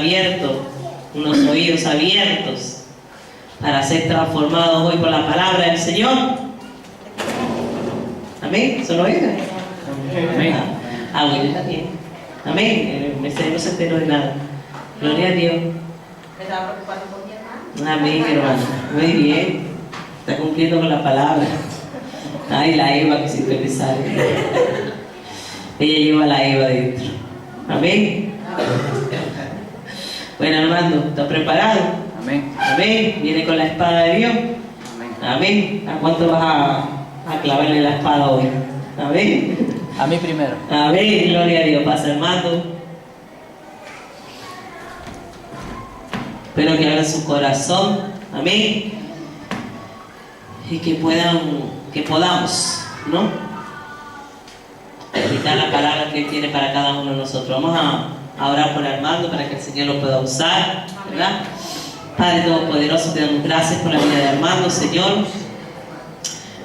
abierto, unos oídos abiertos para ser transformados hoy por la palabra del Señor. Amén. ¿Solo oigan? Amén. Bueno, también. Amén. Mercedes no se enteró de nada. Gloria a Dios. ¿Me estaba preocupando por mi hermano? Amén, hermano. Muy bien. Está cumpliendo con la palabra. Ay, la Eva que siempre me sale. Ella lleva la Eva dentro. Amén. Bueno, Armando, ¿estás preparado? Amén. Amén. Viene con la espada de Dios. Amén. Amén. ¿A cuánto vas a clavarle la espada hoy? Amén. A mí primero. Amén. Gloria a Dios. Pasa, Armando. Espero que abran su corazón. Amén. Y que podamos, ¿no? Aplicar la palabra que Él tiene para cada uno de nosotros. Vamos a orar por Armando para que el Señor lo pueda usar, ¿verdad? Padre Todopoderoso, te damos gracias por la vida de Armando, Señor.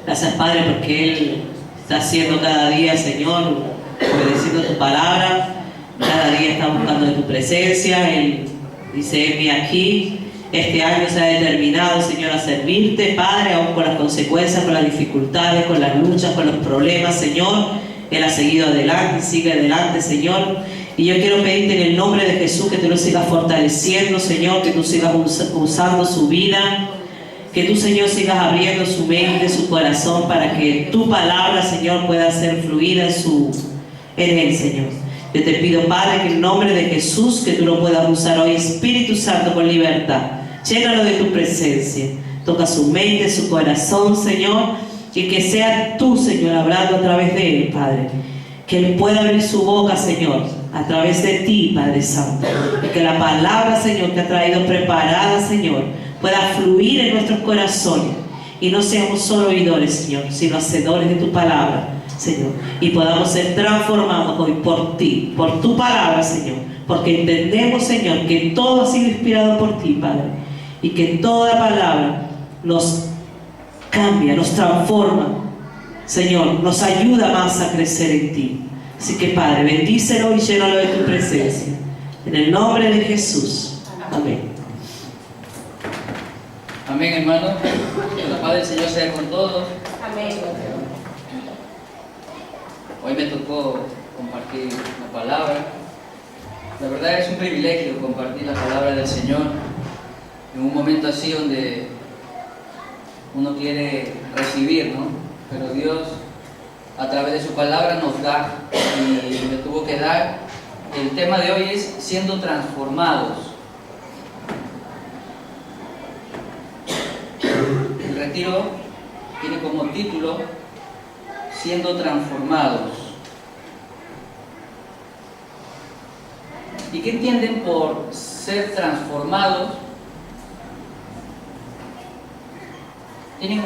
Gracias, Padre, porque Él está haciendo cada día, Señor, obedeciendo tu palabra. Cada día está buscando de tu presencia. Él dice, heme aquí. Este año se ha determinado, Señor, a servirte, Padre, aún con las consecuencias, con las dificultades, con las luchas, con los problemas, Señor. Él ha seguido adelante, sigue adelante, Señor. Y yo quiero pedirte en el nombre de Jesús que tú lo sigas fortaleciendo, Señor, que tú sigas usando su vida, que tú, Señor, sigas abriendo su mente, su corazón, para que tu palabra, Señor, pueda ser fluida en él, Señor. Yo te pido, Padre, que en el nombre de Jesús, que tú lo puedas usar hoy, Espíritu Santo, con libertad. Llénalo de tu presencia. Toca su mente, su corazón, Señor, y que sea tú, Señor, hablando a través de él, Padre. Que él pueda abrir su boca, Señor, a través de ti, Padre Santo. Y que la palabra, Señor, que ha traído preparada, Señor, pueda fluir en nuestros corazones. Y no seamos solo oidores, Señor, sino hacedores de tu palabra, Señor. Y podamos ser transformados hoy por ti, por tu palabra, Señor. Porque entendemos, Señor, que todo ha sido inspirado por ti, Padre. Y que toda palabra nos cambia, nos transforma, Señor, nos ayuda más a crecer en ti. Así que, Padre, bendícelo y llénalo de tu presencia. En el nombre de Jesús. Amén. Amén, hermano. Que la paz del Señor sea con todos. Amén. Hoy me tocó compartir la palabra. La verdad es un privilegio compartir la palabra del Señor en un momento así donde uno quiere recibir, ¿no? Pero Dios a través de su palabra nos da y me tuvo que dar. El tema de hoy es siendo transformados. El retiro tiene como título siendo transformados. ¿Y qué entienden por ser transformados? ¿Tienen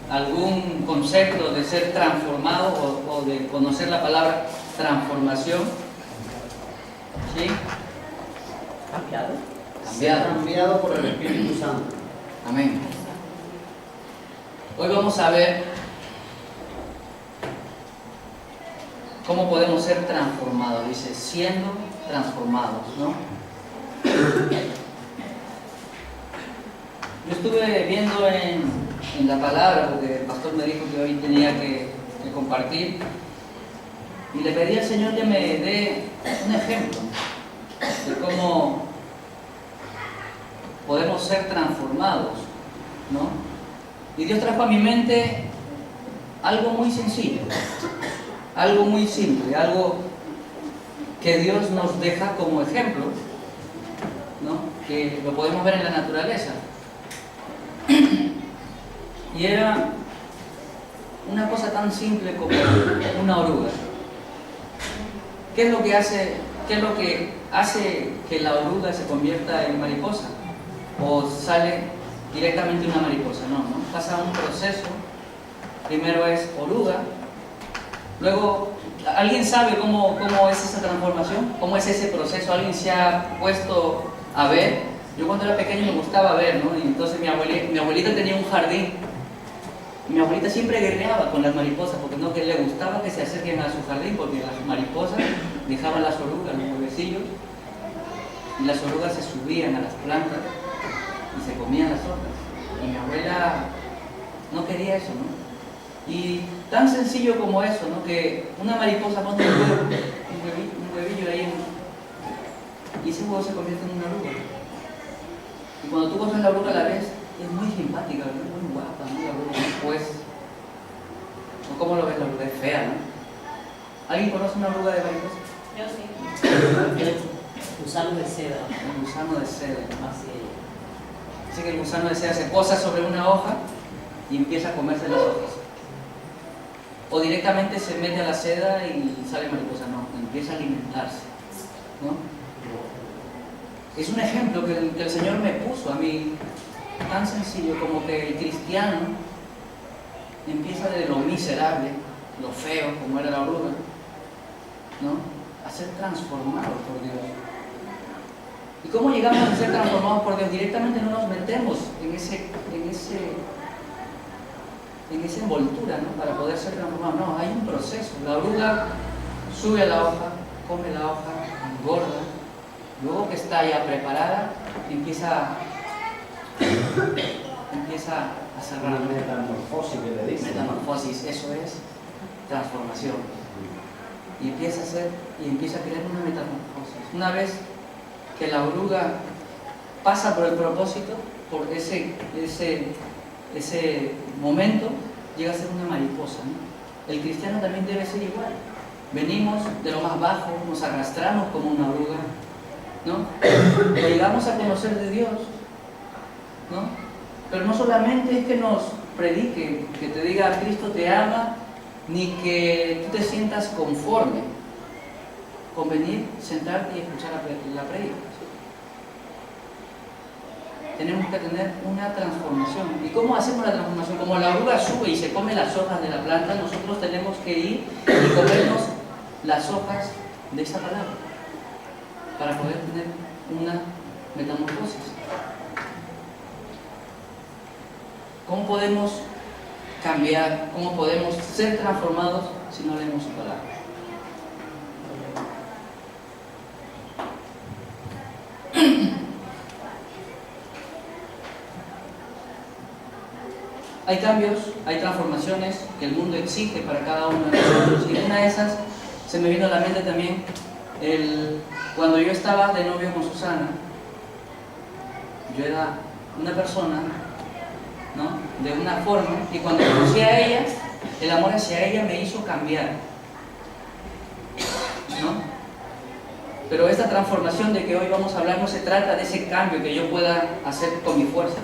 algún concepto de ser transformado o de conocer la palabra transformación? ¿Sí? Cambiado por el Espíritu Santo. Amén. Hoy vamos a ver cómo podemos ser transformados. Dice, siendo transformados, ¿no? Yo estuve viendo en la palabra, porque el pastor me dijo que hoy tenía que compartir, y le pedí al Señor que me dé un ejemplo de cómo podemos ser transformados, ¿no? Y Dios trajo a mi mente algo muy sencillo, algo muy simple, algo que Dios nos deja como ejemplo, ¿no? Que lo podemos ver en la naturaleza. Y era una cosa tan simple como una oruga. ¿Qué es lo que hace que la oruga se convierta en mariposa? ¿O sale directamente una mariposa? No. Pasa un proceso. Primero es oruga. Luego, ¿alguien sabe cómo es esa transformación? ¿Cómo es ese proceso? ¿Alguien se ha puesto a ver? Yo cuando era pequeño me gustaba ver, ¿no? Y entonces mi abuelita tenía un jardín. Mi abuelita siempre guerreaba con las mariposas porque no que le gustaba que se acerquen a su jardín, porque las mariposas dejaban las orugas, los huevecillos. y las orugas se subían a las plantas y se comían las hojas. Y mi abuela no quería eso, ¿no? Y tan sencillo como eso, ¿no? Que una mariposa pone un huevo, un huevillo ahí y ese huevo se convierte en una oruga. Y cuando tú coges la oruga a la vez, es muy simpática, ¿no? Muy guapa, ¿no? La oruga, pues, ¿cómo lo ves la oruga? Es fea, ¿no? ¿Alguien conoce una oruga de mariposa? Yo sí. El gusano de seda. El gusano de seda. Así es. Así que el gusano de seda se posa sobre una hoja y empieza a comerse las hojas. O directamente se mete a la seda y sale mariposa, no, empieza a alimentarse, ¿no? Es un ejemplo que el Señor me puso a mí, tan sencillo como que el cristiano empieza de lo miserable, lo feo, como era la oruga, ¿no? A ser transformado por Dios. ¿Y cómo llegamos a ser transformados por Dios? Directamente no nos metemos en esa envoltura, ¿no? Para poder ser transformados. No, hay un proceso. La oruga sube a la hoja, come la hoja, engorda. Luego que está ya preparada, empieza a cerrar. Una metamorfosis que le dicen. Metamorfosis, eso es transformación. Y empieza a crear una metamorfosis. Una vez que la oruga pasa por el propósito, por ese momento, llega a ser una mariposa, ¿no? El cristiano también debe ser igual. Venimos de lo más bajo, nos arrastramos como una oruga, ¿no? Pero llegamos a conocer de Dios, ¿no? Pero no solamente es que nos predique, que te diga Cristo te ama, ni que tú te sientas conforme con venir, sentarte y escuchar la prédica. Tenemos que tener una transformación. ¿Y cómo hacemos la transformación? Como la oruga sube y se come las hojas de la planta, nosotros tenemos que ir y comernos las hojas de esa palabra para poder tener una metamorfosis. ¿Cómo podemos cambiar? ¿Cómo podemos ser transformados si no leemos su palabra? Hay cambios, hay transformaciones que el mundo exige para cada uno de nosotros, y una de esas se me vino a la mente también cuando yo estaba de novio con Susana. Yo era una persona, ¿no?, de una forma, y cuando conocí a ella, el amor hacia ella me hizo cambiar, ¿no? Pero esta transformación de que hoy vamos a hablar no se trata de ese cambio que yo pueda hacer con mis fuerzas,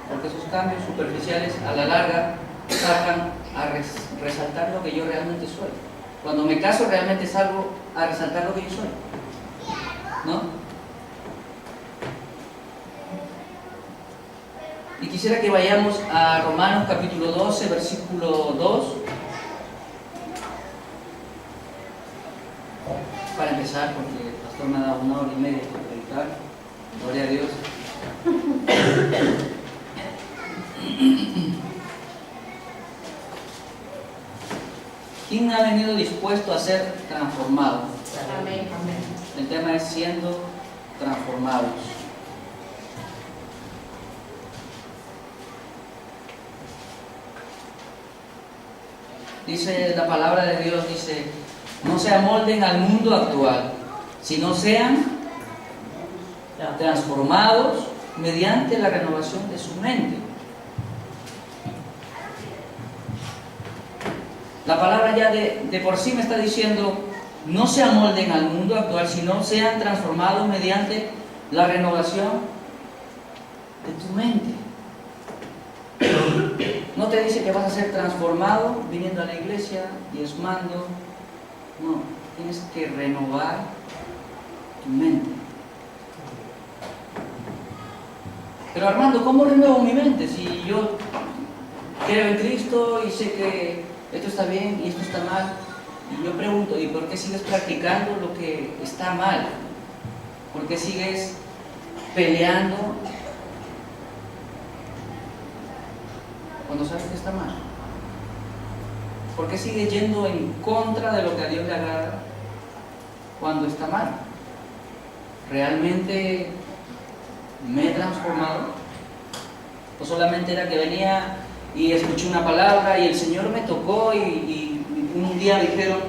porque esos cambios superficiales a la larga sacan a resaltar lo que yo realmente soy. Cuando me caso realmente salgo a resaltar lo que yo soy, ¿no? Y quisiera que vayamos a Romanos capítulo 12, versículo 2, para empezar, porque el pastor me ha dado 1 hora y media para predicar. Gloria a Dios. ¿Quién ha venido dispuesto a ser transformado? Amén. El tema es siendo transformados. Dice la palabra de Dios, dice, no se amolden al mundo actual, sino sean transformados mediante la renovación de su mente. La palabra ya de por sí me está diciendo, no se amolden al mundo actual, sino sean transformados mediante la renovación de tu mente. No te dice que vas a ser transformado viniendo a la iglesia, diezmando. No, tienes que renovar tu mente. Pero Armando, ¿cómo renuevo mi mente? Si yo creo en Cristo y sé que esto está bien y esto está mal, y yo pregunto, ¿y por qué sigues practicando lo que está mal? ¿Por qué sigues peleando cuando sabes que está mal? ¿Por qué sigues yendo en contra de lo que a Dios le agrada cuando está mal? ¿realmente me he transformado? ¿O solamente era que venía y escuché una palabra y el Señor me tocó y un día dijeron,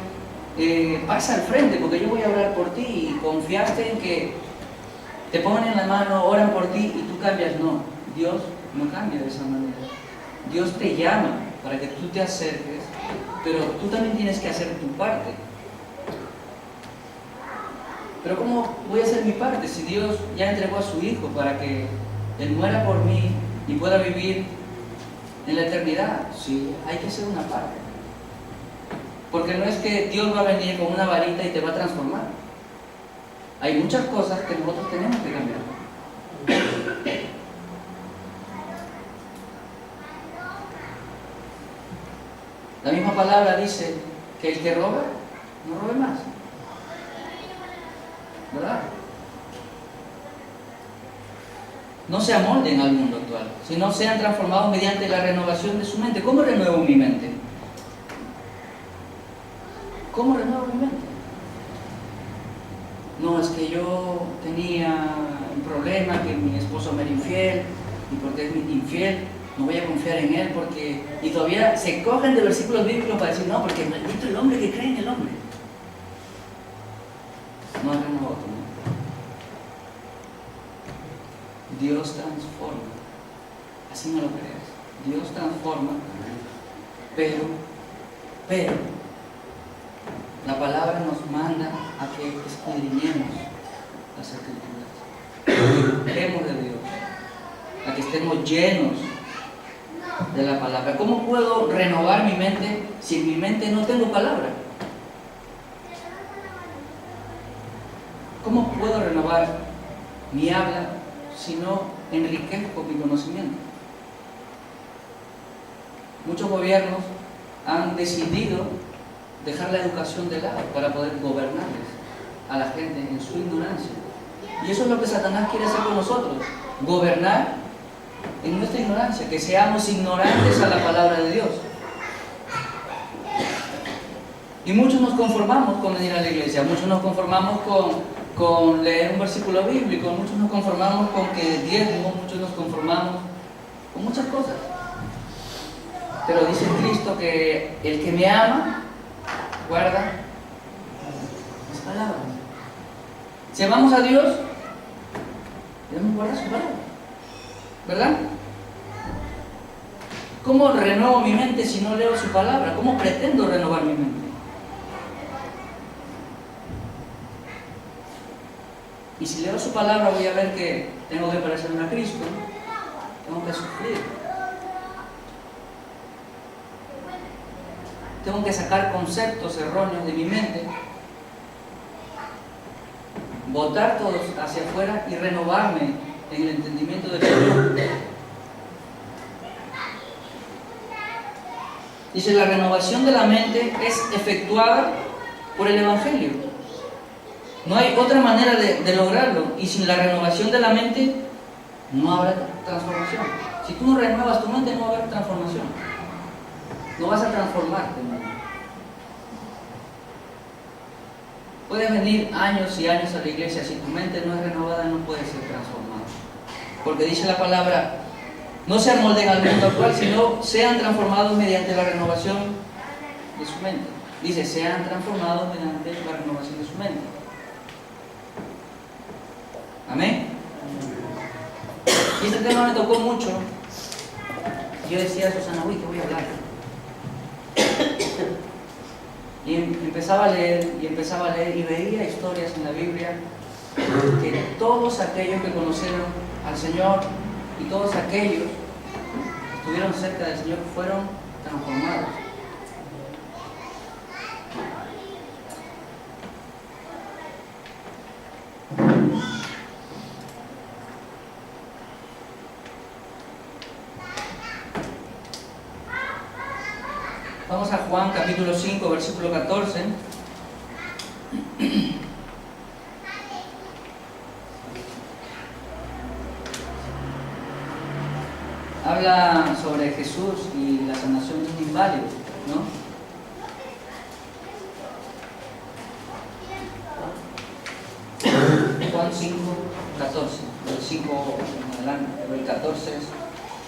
pasa al frente porque yo voy a orar por ti, y confiaste en que te ponen en la mano, oran por ti y tú cambias? No, Dios no cambia de esa manera. Dios te llama para que tú te acerques, pero tú también tienes que hacer tu parte. Pero ¿cómo voy a hacer mi parte si Dios ya entregó a su Hijo para que Él muera por mí y pueda vivir en la eternidad? Sí, hay que hacer una parte. Porque no es que Dios va a venir con una varita y te va a transformar. Hay muchas cosas que nosotros tenemos que cambiar. La misma palabra dice que el que roba, no robe más. ¿Verdad? No se amolden al mundo actual, sino sean transformados mediante la renovación de su mente. ¿Cómo renuevo mi mente? ¿Cómo renuevo mi mente? No, es que yo tenía un problema, que mi esposo me era infiel, y porque es infiel, no voy a confiar en él, porque... Y todavía se cogen de versículos bíblicos para decir, no, porque maldito el hombre que cree en el hombre. No has renovado tu mente. Dios transforma. Así no lo creas. Dios transforma, pero la palabra nos manda a que escudriñemos las Escrituras. Busquemos de Dios, a que estemos llenos de la palabra. ¿Cómo puedo renovar mi mente si en mi mente no tengo palabra? ¿Cómo puedo renovar mi habla si no enriquezco mi conocimiento? Muchos gobiernos han decidido dejar la educación de lado para poder gobernarles a la gente en su ignorancia. Y eso es lo que Satanás quiere hacer con nosotros, gobernar en nuestra ignorancia, que seamos ignorantes a la palabra de Dios. Y muchos nos conformamos con venir a la iglesia, muchos nos conformamos con leer un versículo bíblico, muchos nos conformamos con que diezmo, muchos nos conformamos con muchas cosas. Pero dice Cristo que el que me ama, guarda mis palabras. Si amamos a Dios, debemos guardar su palabra, ¿verdad? ¿Cómo renuevo mi mente si no leo su palabra? ¿Cómo pretendo renovar mi mente? Y si leo su palabra voy a ver que tengo que parecerme a Cristo, tengo que sufrir, tengo que sacar conceptos erróneos de mi mente, botar todos hacia afuera y renovarme en el entendimiento del Señor. Dice, la renovación de la mente es efectuada por el Evangelio. No hay otra manera de lograrlo, y sin la renovación de la mente no habrá transformación. Si tú no renuevas tu mente, no va a haber transformación. No vas a transformarte. Puedes venir años y años a la iglesia, si tu mente no es renovada, no puedes ser transformado. Porque dice la palabra, no se amolden al mundo actual, sino sean transformados mediante la renovación de su mente. Dice, sean transformados mediante la renovación de su mente. Amén. Y este tema me tocó mucho. Yo decía a Susana, uy, ¿qué voy a hablar? Y empezaba a leer, y veía historias en la Biblia que todos aquellos que conocieron al Señor y todos aquellos que estuvieron cerca del Señor fueron transformados. Vamos a Juan capítulo 5, versículo 14. Habla sobre Jesús y la sanación de un inválido, ¿no? Juan 5, 5:14, del 5 en adelante, pero el 14 es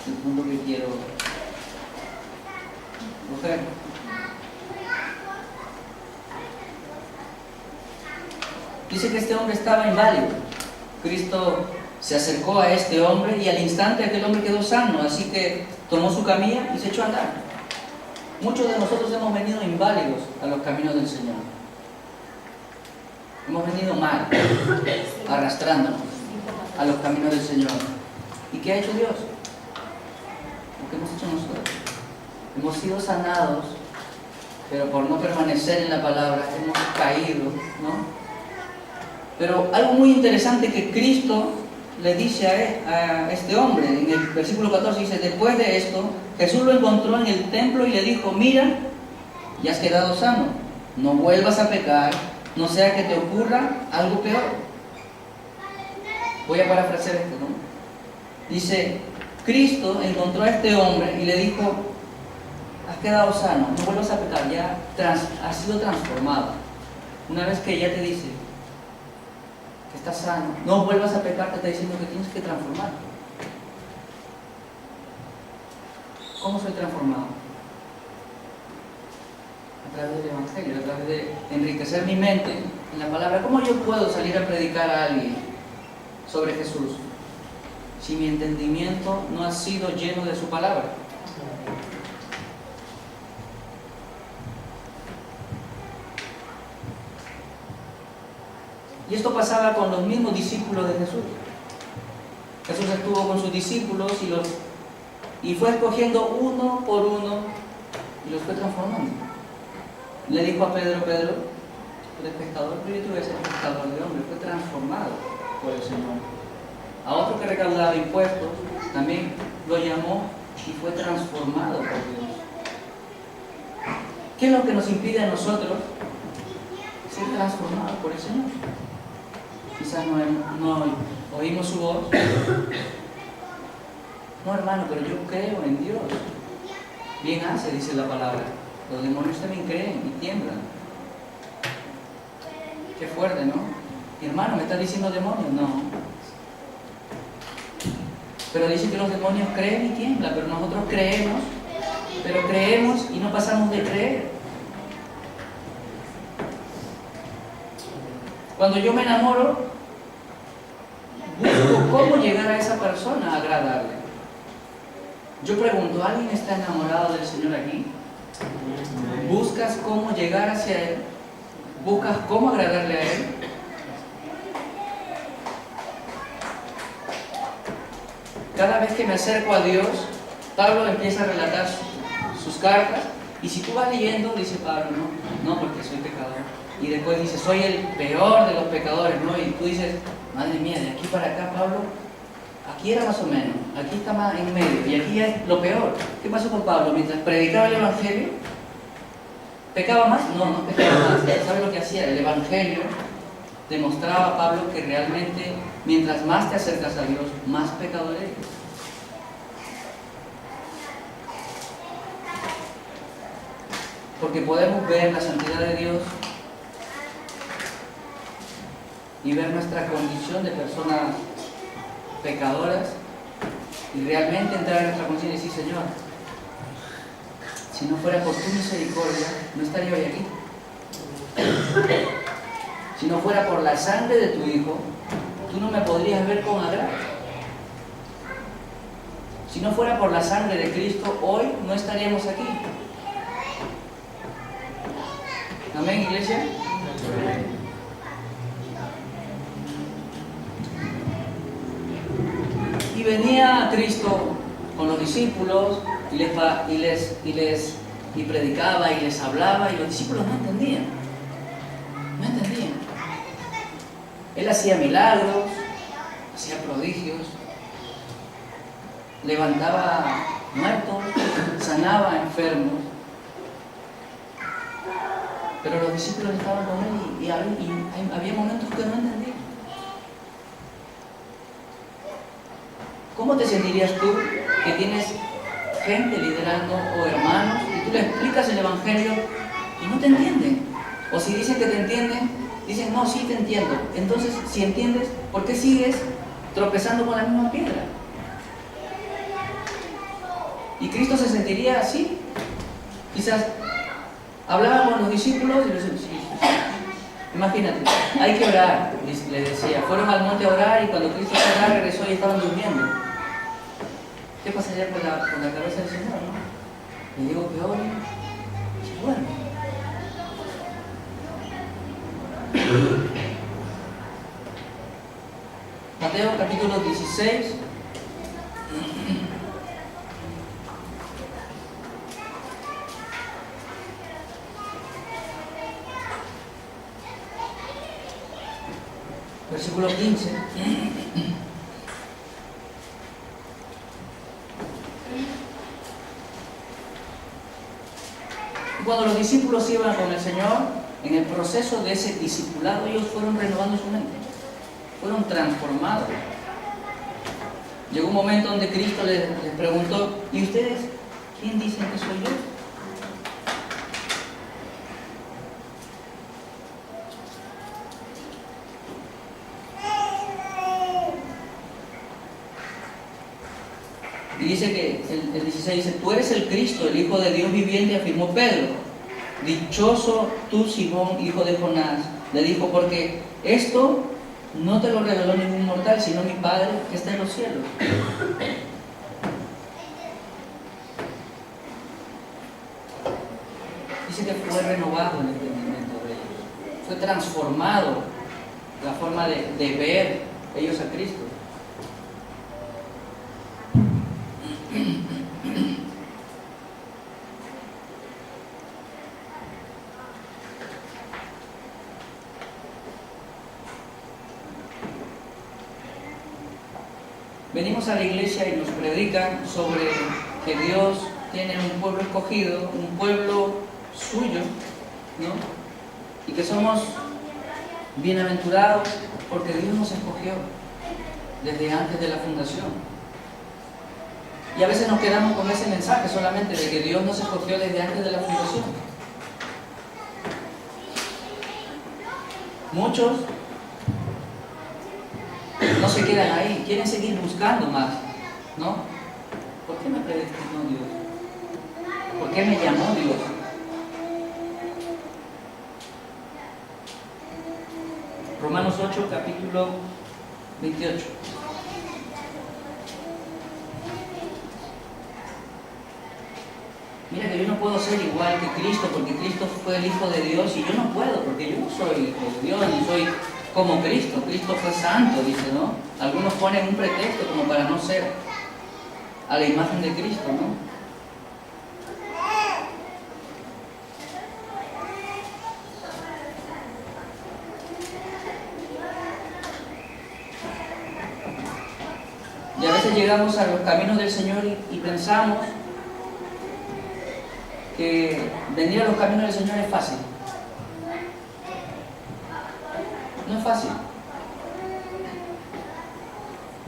el punto que quiero coger. Dice que este hombre estaba inválido. Cristo se acercó a este hombre y al instante aquel hombre quedó sano, así que tomó su camilla y se echó a andar. Muchos de nosotros hemos venido inválidos a los caminos del Señor. Hemos venido mal, arrastrándonos a los caminos del Señor. ¿Y qué ha hecho Dios? Lo que hemos hecho nosotros. Hemos sido sanados, pero por no permanecer en la palabra hemos caído, ¿no? Pero algo muy interesante que Cristo le dice a este hombre, en el versículo 14 dice: después de esto, Jesús lo encontró en el templo y le dijo: mira, ya has quedado sano, no vuelvas a pecar, no sea que te ocurra algo peor. Voy a parafrasear esto, ¿no? Dice, Cristo encontró a este hombre y le dijo: has quedado sano, no vuelvas a pecar, ya has sido transformado. Una vez que ya te dice que estás sano, no vuelvas a pecar, te está diciendo que tienes que transformar. ¿Cómo soy transformado? A través del Evangelio, a través de enriquecer mi mente en la palabra. ¿Cómo yo puedo salir a predicar a alguien sobre Jesús si mi entendimiento no ha sido lleno de su palabra? Y esto pasaba con los mismos discípulos de Jesús. Jesús estuvo con sus discípulos y fue escogiendo uno por uno y los fue transformando. Le dijo a Pedro: Pedro, tú eres pescador, pero yo te voy a ser pescador de hombres. Fue transformado por el Señor. A otro que recaudaba impuestos también lo llamó y fue transformado por Dios. ¿Qué es lo que nos impide a nosotros ser transformados por el Señor? Quizás no oímos su voz. No, hermano, pero yo creo en Dios. Bien hace, dice la palabra. Los demonios también creen y tiemblan. Qué fuerte, ¿no? Mi hermano, ¿me está diciendo demonios? No. Pero dice que los demonios creen y tiemblan, pero nosotros creemos, pero creemos y no pasamos de creer. Cuando yo me enamoro, busco cómo llegar a esa persona a agradarle. Yo pregunto, ¿alguien está enamorado del Señor aquí? ¿Buscas cómo llegar hacia Él? ¿Buscas cómo agradarle a Él? Cada vez que me acerco a Dios, Pablo empieza a relatar sus cartas, y si tú vas leyendo, dice Pablo, no porque soy pecador. Y después dice, soy el peor de los pecadores, ¿no? Y tú dices, madre mía, de aquí para acá, Pablo, aquí era más o menos, aquí está más en medio, y aquí es lo peor. ¿Qué pasó con Pablo? Mientras predicaba el Evangelio, ¿pecaba más? No pecaba más. ¿Sabes lo que hacía? El Evangelio demostraba a Pablo que realmente, mientras más te acercas a Dios, más pecador eres. Porque podemos ver la santidad de Dios y ver nuestra condición de personas pecadoras y realmente entrar en nuestra conciencia y decir, Señor, si no fuera por tu misericordia, no estaría hoy aquí. Si no fuera por la sangre de tu Hijo, tú no me podrías ver con agrado. Si no fuera por la sangre de Cristo, hoy no estaríamos aquí. Amén, iglesia. Y venía Cristo con los discípulos y predicaba y les hablaba, y los discípulos no entendían. Él hacía milagros, hacía prodigios, levantaba muertos, sanaba enfermos. Pero los discípulos estaban con él y había momentos que no entendían. ¿Cómo te sentirías tú que tienes gente liderando o hermanos y tú le explicas el Evangelio y no te entienden? O si dicen que te entienden, Dicen, no, sí te entiendo. Entonces, si entiendes, ¿por qué sigues tropezando con la misma piedra? Y Cristo se sentiría así. Quizás hablaba con los discípulos y les decía, sí. Imagínate, hay que orar, les decía. Fueron al monte a orar y cuando Cristo se orar regresó y estaban durmiendo. ¿Qué pasaría por la cabeza del Señor, no? Le digo que oren, se duermen. Mateo capítulo 16. Versículo 15. Cuando los discípulos iban con el Señor, en el proceso de ese discipulado, ellos fueron renovando su mente, fueron transformados. Llegó un momento donde Cristo les preguntó, ¿y ustedes quién dicen que soy yo? Y dice que el 16 dice, tú eres el Cristo, el Hijo de Dios viviente, afirmó Pedro. Dichoso tú, Simón, hijo de Jonás, le dijo, porque esto no te lo reveló ningún mortal, sino mi Padre que está en los cielos. Dice que fue renovado el entendimiento de ellos, fue transformado la forma de ver ellos a Cristo. Venimos a la iglesia y nos predican sobre que Dios tiene un pueblo escogido, un pueblo suyo, ¿no? Y que somos bienaventurados porque Dios nos escogió desde antes de la fundación. Y a veces nos quedamos con ese mensaje solamente de que Dios nos escogió desde antes de la fundación. Muchos no se quedan ahí, quieren seguir buscando más, ¿no? ¿Por qué me predestinó Dios? ¿Por qué me llamó Dios? Romanos 8, capítulo 28. Mira que yo no puedo ser igual que Cristo porque Cristo fue el Hijo de Dios y yo no puedo porque yo no soy Hijo de Dios ni soy como Cristo. Cristo fue santo, dice, ¿no? Algunos ponen un pretexto como para no ser a la imagen de Cristo, ¿no? Y a veces llegamos a los caminos del Señor y pensamos que venir a los caminos del Señor es fácil. No es fácil.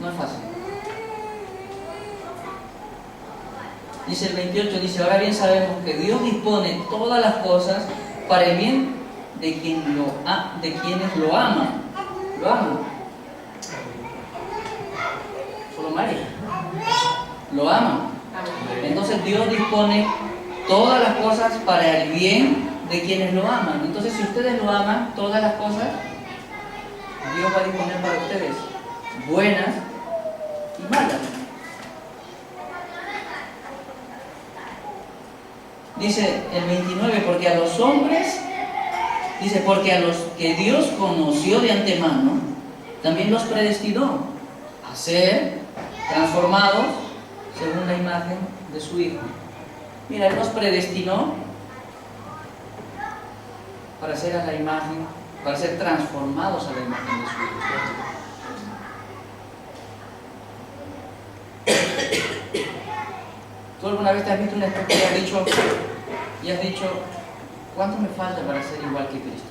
No es fácil. Dice el 28, dice, ahora bien sabemos que Dios dispone todas las cosas para el bien de quienes lo aman. Lo aman. Solo María. Lo aman. Entonces Dios dispone todas las cosas para el bien de quienes lo aman. Entonces si ustedes lo aman, todas las cosas Dios va a disponer para ustedes, buenas y malas. Dice el 29, porque a los hombres, dice, porque a los que Dios conoció de antemano, también los predestinó a ser transformados según la imagen de su Hijo. Mira, Él nos predestinó para ser a la imagen, para ser transformados a la imagen de su Hijo. ¿Tú alguna vez te has visto un espejo y has dicho, ¿cuánto me falta para ser igual que Cristo?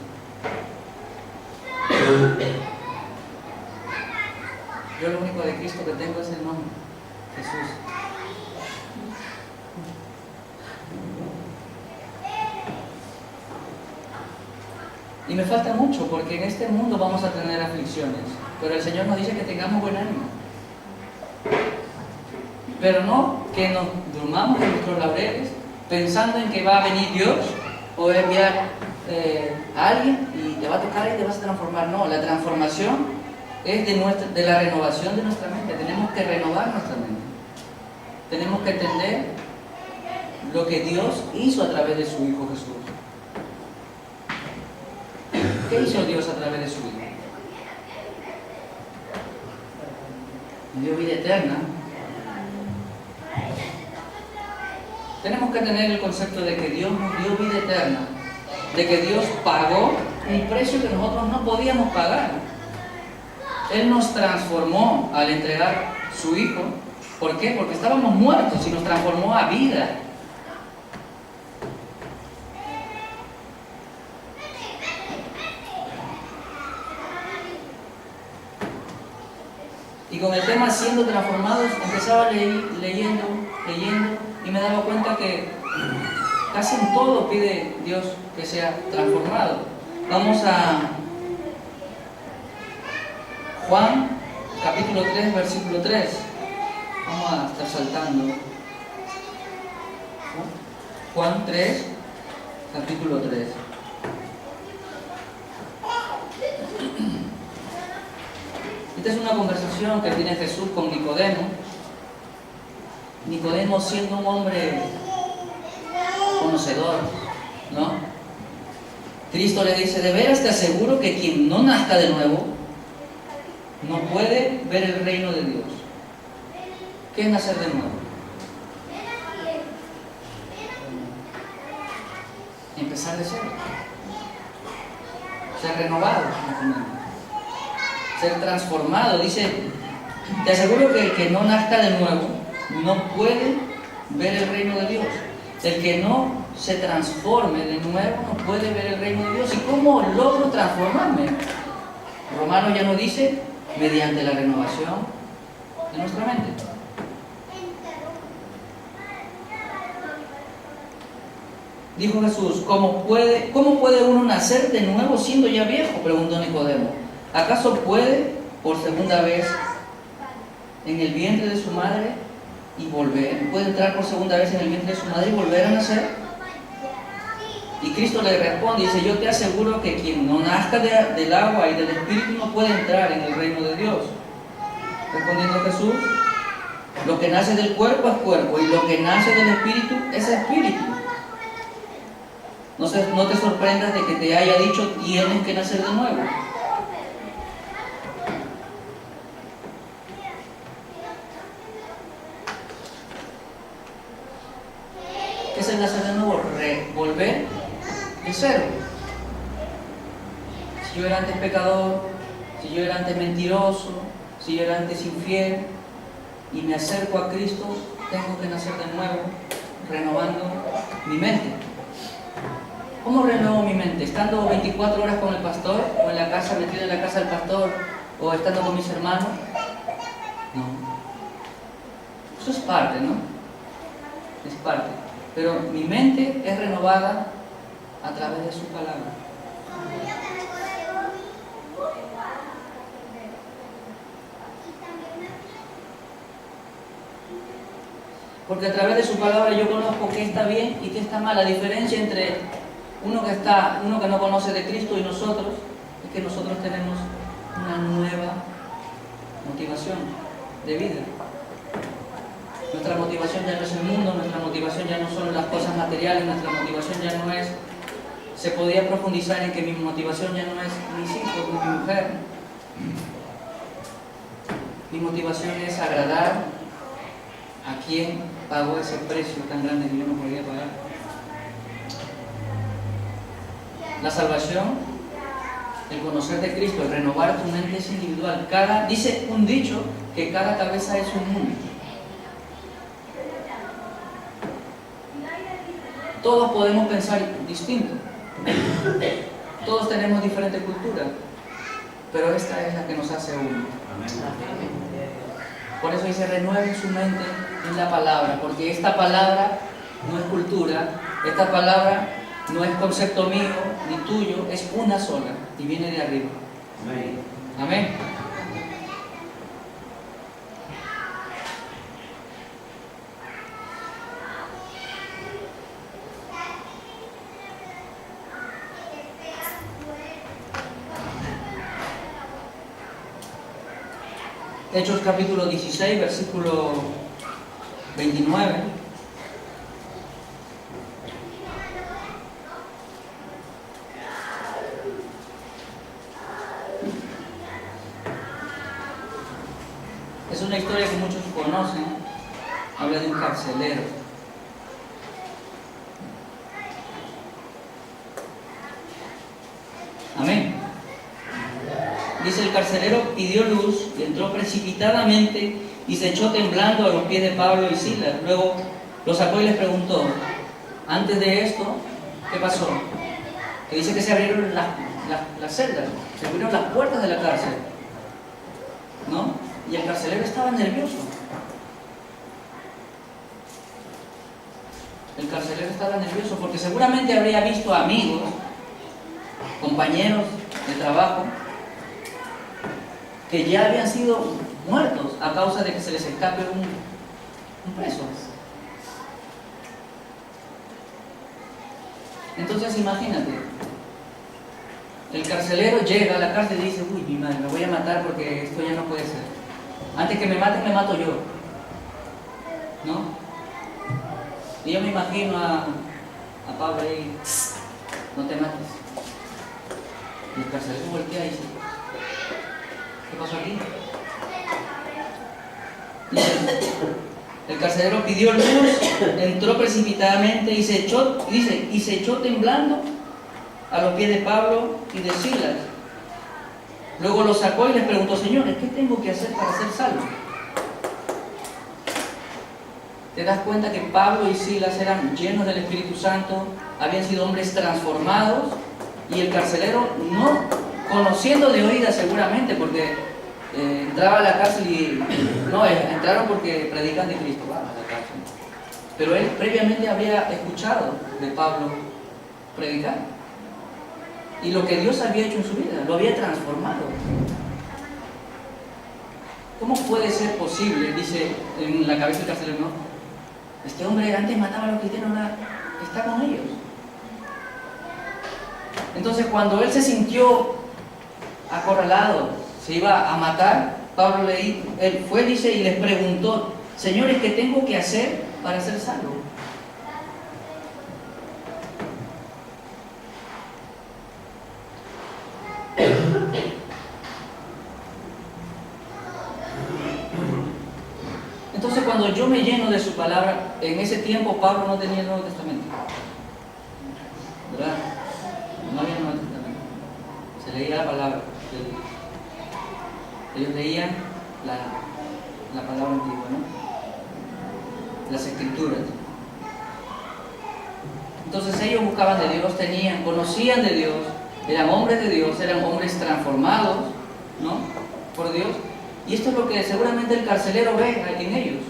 Yo lo único de Cristo que tengo es el nombre, Jesús. Y me falta mucho, porque en este mundo vamos a tener aflicciones, pero el Señor nos dice que tengamos buen ánimo. Pero no que nos durmamos en nuestros laureles pensando en que va a venir Dios o va a enviar a alguien y te va a tocar y te vas a transformar. No, la transformación es de la renovación de nuestra mente. Tenemos que renovar nuestra mente. Tenemos que entender lo que Dios hizo a través de su Hijo Jesús. ¿Qué hizo Dios a través de su Hijo? Nos dio vida eterna. Tenemos que tener el concepto de que Dios nos dio vida eterna, de que Dios pagó un precio que nosotros no podíamos pagar. Él nos transformó al entregar su Hijo. ¿Por qué? Porque estábamos muertos y nos transformó a vida. Y con el tema siendo transformados, empezaba leyendo, y me daba cuenta que casi en todo pide Dios que sea transformado. Vamos a Juan, capítulo 3, versículo 3. Vamos a estar saltando. Juan 3, capítulo 3. Esta es una conversación que tiene Jesús con Nicodemo. Nicodemo siendo un hombre conocedor, ¿no? Cristo le dice, de veras te aseguro que quien no nazca de nuevo no puede ver el reino de Dios. ¿Qué es nacer de nuevo? Empezar de cero. Ser renovado, ser transformado. Dice, te aseguro que el que no nazca de nuevo no puede ver el reino de Dios. El que no se transforme de nuevo no puede ver el reino de Dios. ¿Y cómo logro transformarme? Romano ya nos dice, mediante la renovación de nuestra mente. Dijo Jesús, ¿cómo puede uno nacer de nuevo siendo ya viejo? Preguntó Nicodemo. ¿Acaso puede por segunda vez en el vientre de su madre y volver? ¿Puede entrar por segunda vez en el vientre de su madre y volver a nacer? Y Cristo le responde, dice, yo te aseguro que quien no nazca del agua y del Espíritu no puede entrar en el reino de Dios. Respondiendo Jesús, lo que nace del cuerpo es cuerpo y lo que nace del Espíritu es Espíritu. No te sorprendas de que te haya dicho, tienes que nacer de nuevo. ¿Qué es el nacer de nuevo? Volver de cero. Si yo era antes pecador, si yo era antes mentiroso, si yo era antes infiel, y me acerco a Cristo, tengo que nacer de nuevo, renovando mi mente. ¿Cómo renuevo mi mente? ¿Estando 24 horas con el pastor? ¿O en la casa, metido en la casa del pastor? ¿O estando con mis hermanos? No. Eso es parte, ¿no? Es parte. Pero mi mente es renovada a través de su palabra. Porque a través de su palabra yo conozco qué está bien y qué está mal. La diferencia entre uno que no conoce de Cristo y nosotros es que nosotros tenemos una nueva motivación de vida. Nuestra motivación ya no es el mundo, nuestra motivación ya no son las cosas materiales, nuestra motivación ya no es... Se podía profundizar en que mi motivación ya no es mis hijos ni mi mujer. Mi motivación es agradar a quien pagó ese precio tan grande que yo no podía pagar. La salvación, el conocer de Cristo, el renovar tu mente es individual. Dice un dicho que cada cabeza es un mundo. Todos podemos pensar distinto. Todos tenemos diferente cultura. Pero esta es la que nos hace uno. Por eso dice, renueven su mente en la palabra. Porque esta palabra no es cultura. Esta palabra no es concepto mío, ni tuyo es una sola y viene de arriba. Amén. Amén. Hechos capítulo 16, versículo 29. Es una historia que muchos conocen. Habla de un carcelero. Amén. Dice: el carcelero pidió luz y entró precipitadamente y se echó temblando a los pies de Pablo y Silas. Luego lo sacó y les preguntó: antes de esto, ¿qué pasó? Que dice que se abrieron las celdas, se abrieron las puertas de la cárcel, ¿no? Y el carcelero estaba nervioso. El carcelero estaba nervioso porque seguramente habría visto amigos, compañeros de trabajo, que ya habían sido muertos a causa de que se les escape un preso. Entonces imagínate, el carcelero llega a la cárcel y dice: uy, mi madre, me voy a matar porque esto ya no puede ser. Antes que me maten, me mato yo, ¿no? Y yo me imagino a Pablo ahí: no te mates. Y el carcelero voltea y dice: ¿qué pasó aquí? El carcelero pidió luz, entró precipitadamente y se echó temblando a los pies de Pablo y de Silas. Luego los sacó y les preguntó: señores, ¿qué tengo que hacer para ser salvo? ¿Te das cuenta que Pablo y Silas eran llenos del Espíritu Santo? Habían sido hombres transformados, y el carcelero, no conociendo de oídas seguramente, porque entraba a la cárcel y no, entraron porque predican de Cristo, a la cárcel. Pero él previamente había escuchado de Pablo predicar, y lo que Dios había hecho en su vida, lo había transformado. ¿Cómo puede ser posible? Dice en la cabeza del carcelero: no, este hombre antes mataba a los cristianos, ahora está con ellos. Entonces, cuando él se sintió acorralado, se iba a matar, él fue, dice, y les preguntó: señores, ¿qué tengo que hacer para ser salvo? Entonces, cuando yo me lleno de su palabra, en ese tiempo Pablo no tenía el Nuevo Testamento, ¿verdad? No había Nuevo Testamento. Se leía la palabra. Ellos leían la palabra antigua, ¿no? Las escrituras. Entonces ellos buscaban de Dios, conocían de Dios, eran hombres de Dios, eran hombres transformados, ¿no?, por Dios. Y esto es lo que seguramente el carcelero ve en ellos.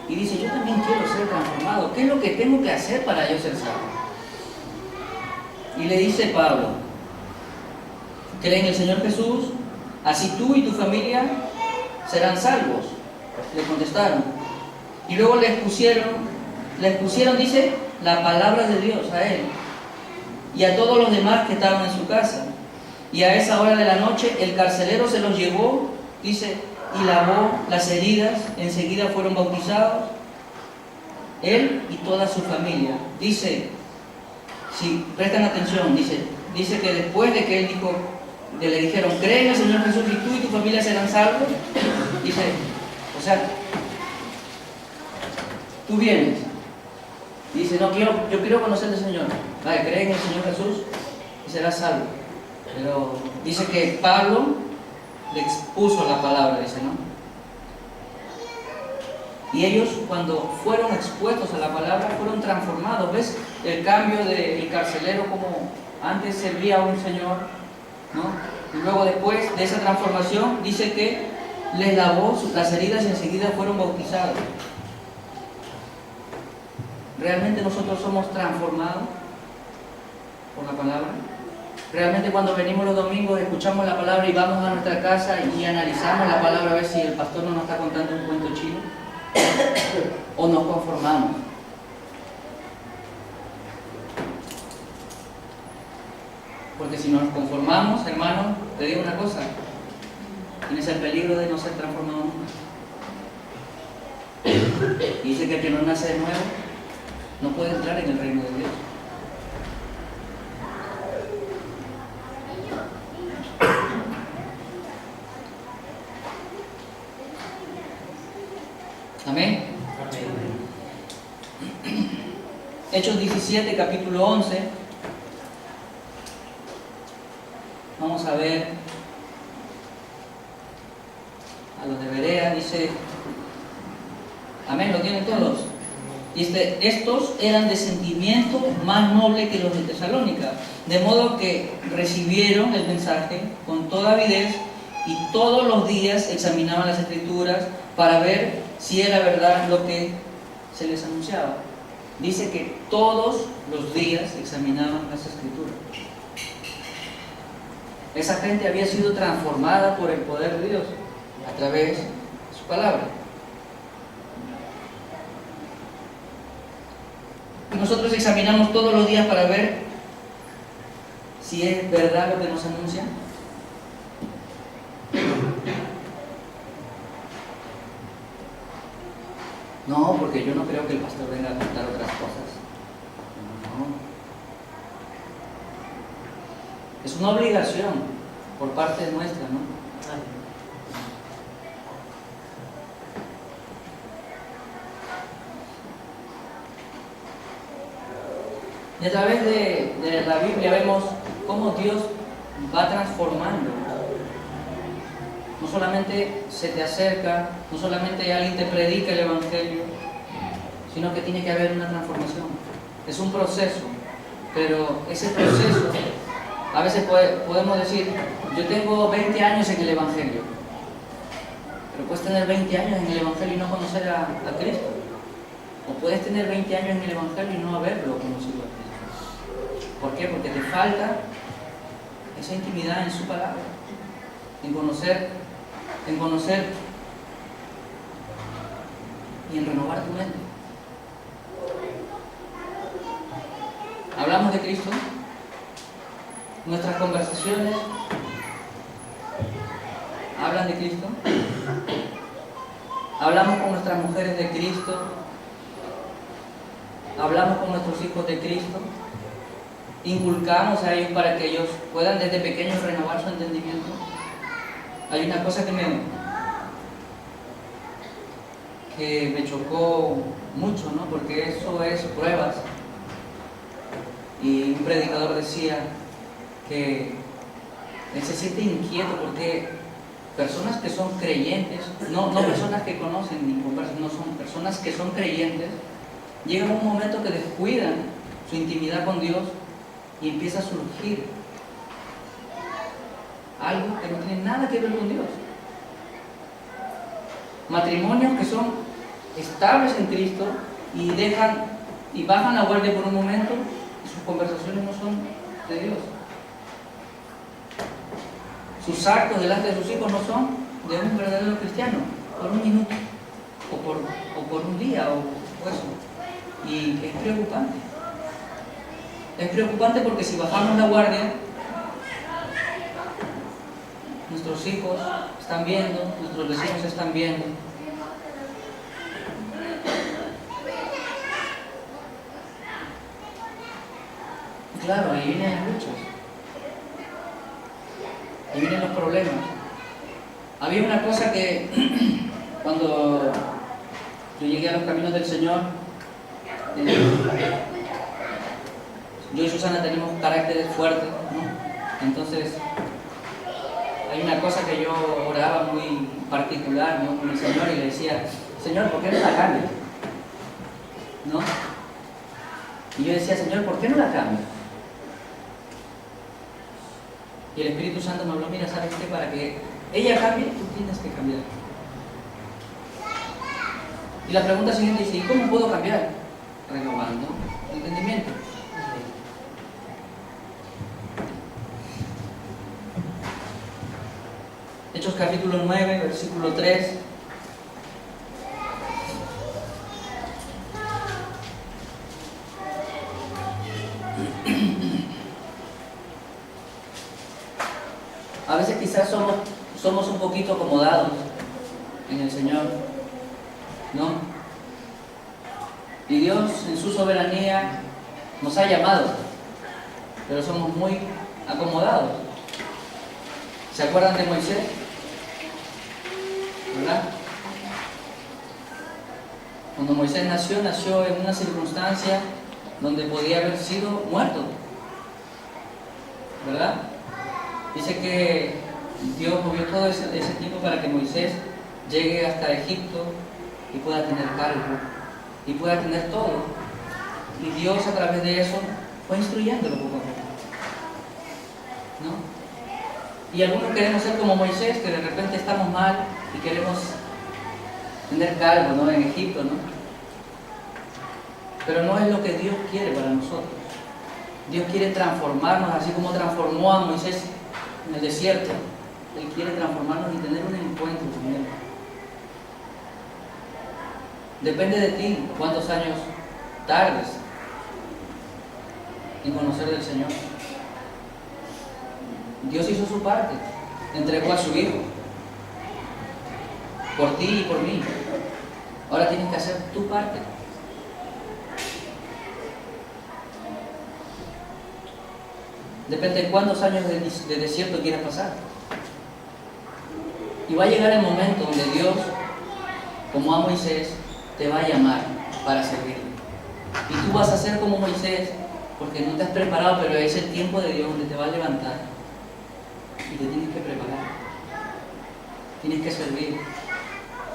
Y dice: yo también quiero ser transformado. ¿Qué es lo que tengo que hacer para yo ser salvo? Y le dice Pablo: cree en el Señor Jesús, así tú y tu familia serán salvos. Le contestaron. Y luego les pusieron, dice, la palabra de Dios a él y a todos los demás que estaban en su casa. Y a esa hora de la noche el carcelero se los llevó, dice, y lavó las heridas. Enseguida fueron bautizados él y toda su familia. Dice, si prestan atención, dice que después de que él dijo, le dijeron: cree en el Señor Jesús y tú y tu familia serán salvos. Dice, o sea, tú vienes, dice: no, yo quiero conocer al Señor. Vale, cree en el Señor Jesús y serás salvo. Pero dice que Pablo le expuso la palabra, dice, ¿no? Y ellos, cuando fueron expuestos a la palabra, fueron transformados. ¿Ves el cambio del carcelero? Como antes servía a un señor, ¿no? Y luego, después de esa transformación, dice que les lavó las heridas y enseguida fueron bautizados. ¿Realmente nosotros somos transformados? por la palabra? Realmente cuando venimos los domingos escuchamos la palabra y vamos a nuestra casa y analizamos la palabra a ver si el pastor no nos está contando un cuento chino o nos conformamos. Porque si nos conformamos, hermano, te digo una cosa, tienes el peligro de no ser transformado nunca. Y dice que el que no nace de nuevo no puede entrar en el reino de Dios. Amén. Hechos 17, capítulo 11. Vamos a ver a los de Berea, dice, amén, ¿lo tienen todos? Dice, estos eran de sentimiento más noble que los de Tesalónica, de modo que recibieron el mensaje con toda avidez y todos los días examinaban las escrituras para ver si era verdad lo que se les anunciaba. Dice que todos los días examinaban las escrituras. Esa gente había sido transformada por el poder de Dios a través de su palabra. Y nosotros examinamos todos los días para ver si es verdad lo que nos anuncian. No, porque yo no creo que el pastor venga a contar otras cosas. No. Es una obligación por parte nuestra, ¿no? Y a través de la Biblia vemos cómo Dios va transformando. No solamente se te acerca, no solamente alguien te predica el Evangelio, sino que tiene que haber una transformación. Es un proceso, pero ese proceso, a veces podemos decir, yo tengo 20 años en el Evangelio, pero puedes tener 20 años en el Evangelio y no conocer a Cristo. O puedes tener 20 años en el Evangelio y no haberlo conocido a Cristo. ¿Por qué? Porque te falta esa intimidad en su palabra, en conocer y en renovar tu mente. Hablamos de Cristo, nuestras conversaciones hablan de Cristo, hablamos con nuestras mujeres de Cristo, hablamos con nuestros hijos de Cristo, inculcamos a ellos para que ellos puedan desde pequeños renovar su entendimiento. Hay una cosa que me chocó mucho, ¿no? Porque eso es pruebas. Y un predicador decía que él se siente inquieto porque personas que son creyentes, no personas que conocen ni conversan, no son personas que son creyentes, llegan a un momento que descuidan su intimidad con Dios y empieza a surgir algo que no tiene nada que ver con Dios. Matrimonios que son estables en Cristo y bajan la guardia por un momento y sus conversaciones no son de Dios. Sus actos delante de sus hijos no son de un verdadero cristiano, por un minuto o por un día o eso. Y es preocupante. Es preocupante porque si bajamos la guardia, nuestros hijos están viendo, nuestros vecinos están viendo. Y claro, ahí vienen las luchas. Ahí vienen los problemas. Había una cosa que cuando yo llegué a los caminos del Señor, yo y Susana tenemos caracteres fuertes, ¿no? Entonces hay una cosa que yo oraba muy particular, ¿no? Con el Señor y le decía, Señor, ¿por qué no la cambias? ¿No? Y yo decía, Señor, ¿por qué no la cambias? Y el Espíritu Santo me habló, mira, ¿sabes qué? Para que ella cambie, tú tienes que cambiar. Y la pregunta siguiente dice, ¿y cómo puedo cambiar? Renovando el entendimiento. capítulo 9, versículo 3. A veces quizás somos un poquito acomodados en el Señor, ¿no? Y Dios en su soberanía nos ha llamado, pero somos muy acomodados. ¿Se acuerdan de Moisés? ¿Verdad? Cuando Moisés nació en una circunstancia donde podía haber sido muerto, ¿verdad? Dice que Dios movió todo ese tiempo para que Moisés llegue hasta Egipto y pueda tener cargo y pueda tener todo. Y Dios a través de eso fue instruyéndolo poco a poco, ¿no? Y algunos queremos ser como Moisés, que de repente estamos mal y queremos tener cargo, ¿no? En Egipto, ¿no? Pero no es lo que Dios quiere para nosotros. Dios quiere transformarnos, así como transformó a Moisés en el desierto. Él quiere transformarnos y tener un encuentro con Él. Depende de ti cuántos años tardes en conocer del Señor. Dios hizo su parte, entregó a su Hijo por ti y por mí. Ahora tienes que hacer tu parte. Depende de cuántos años de desierto quieras pasar. Y va a llegar el momento donde Dios, como a Moisés, te va a llamar para servirle. Y tú vas a ser como Moisés, porque no te has preparado, pero es el tiempo de Dios donde te va a levantar. Y te tienes que preparar. Tienes que servir.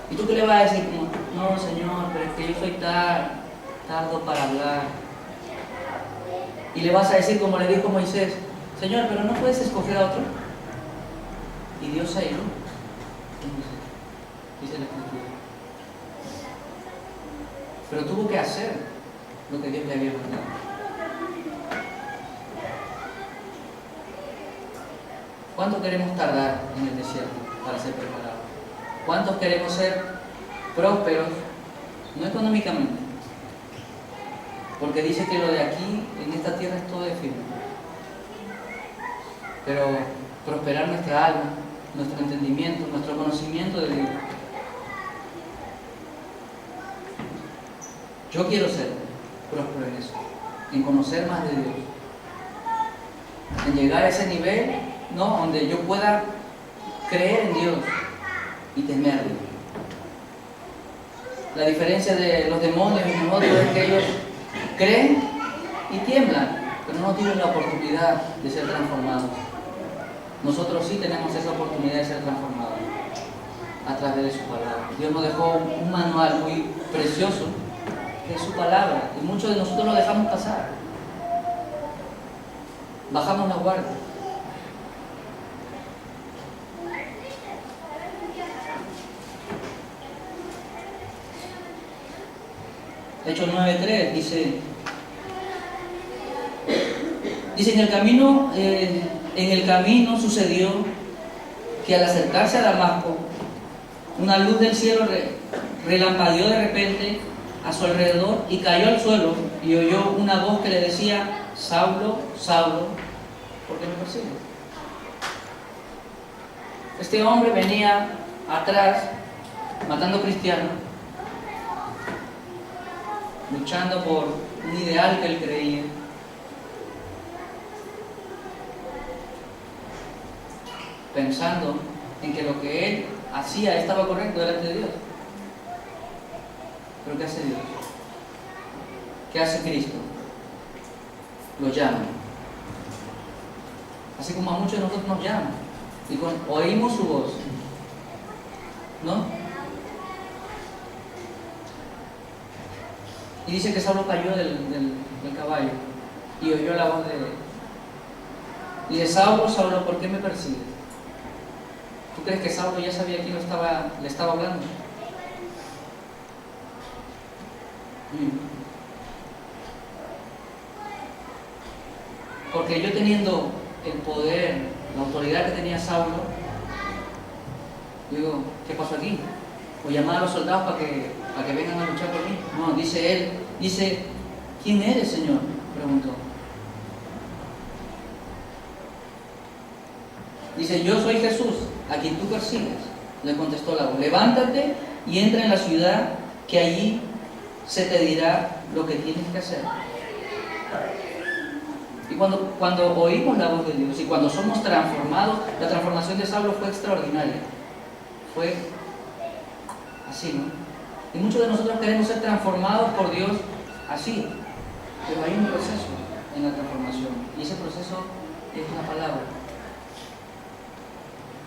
¿Y tú qué le vas a decir? Como, no, Señor, pero es que yo soy tardo para hablar. Y le vas a decir como le dijo Moisés, Señor, pero no puedes escoger a otro. Y Dios se iró. Dice la Escritura. Pero tuvo que hacer lo que Dios le había mandado. ¿Cuánto queremos tardar en el desierto para ser preparados? ¿Cuántos queremos ser prósperos? No económicamente, porque dice que lo de aquí, en esta tierra, es todo efímero. Pero prosperar nuestra alma, nuestro entendimiento, nuestro conocimiento de Dios. Yo quiero ser próspero en eso, en conocer más de Dios, en llegar a ese nivel, ¿no?, donde yo pueda creer en Dios y temerlo. La diferencia de los demonios y nosotros es que ellos creen y tiemblan, pero no tienen la oportunidad de ser transformados. Nosotros sí tenemos esa oportunidad de ser transformados a través de su palabra. Dios nos dejó un manual muy precioso, que es su palabra, y muchos de nosotros lo dejamos pasar. Bajamos la guardia. Hechos 9:3 dice en el camino sucedió que al acercarse a Damasco, una luz del cielo relampagueó de repente a su alrededor y cayó al suelo, y oyó una voz que le decía, Saulo, Saulo, ¿por qué me persigues? Este hombre venía atrás matando cristianos, luchando por un ideal que él creía. Pensando en que lo que él hacía estaba correcto delante de Dios. Pero ¿qué hace Dios? ¿Qué hace Cristo? Lo llama. Así como a muchos de nosotros nos llama. Y oímos su voz, ¿no? Y dice que Saulo cayó del caballo y oyó la voz de él. Y dice, Saulo, Saulo, ¿por qué me persigues? ¿Tú crees que Saulo ya sabía quién le estaba hablando? Porque yo, teniendo el poder, la autoridad que tenía Saulo, Digo, ¿qué pasó aquí? O llamar a los soldados para que vengan a luchar por mí. No, dice él, ¿quién eres, Señor? Preguntó. Dice, yo soy Jesús, a quien tú persigues. Le contestó la voz, levántate y entra en la ciudad, que allí se te dirá lo que tienes que hacer. Y cuando oímos la voz de Dios y cuando somos transformados, la transformación de Saulo fue extraordinaria. Fue así, ¿no? Y muchos de nosotros queremos ser transformados por Dios así. Pero hay un proceso en la transformación. Y ese proceso es una palabra.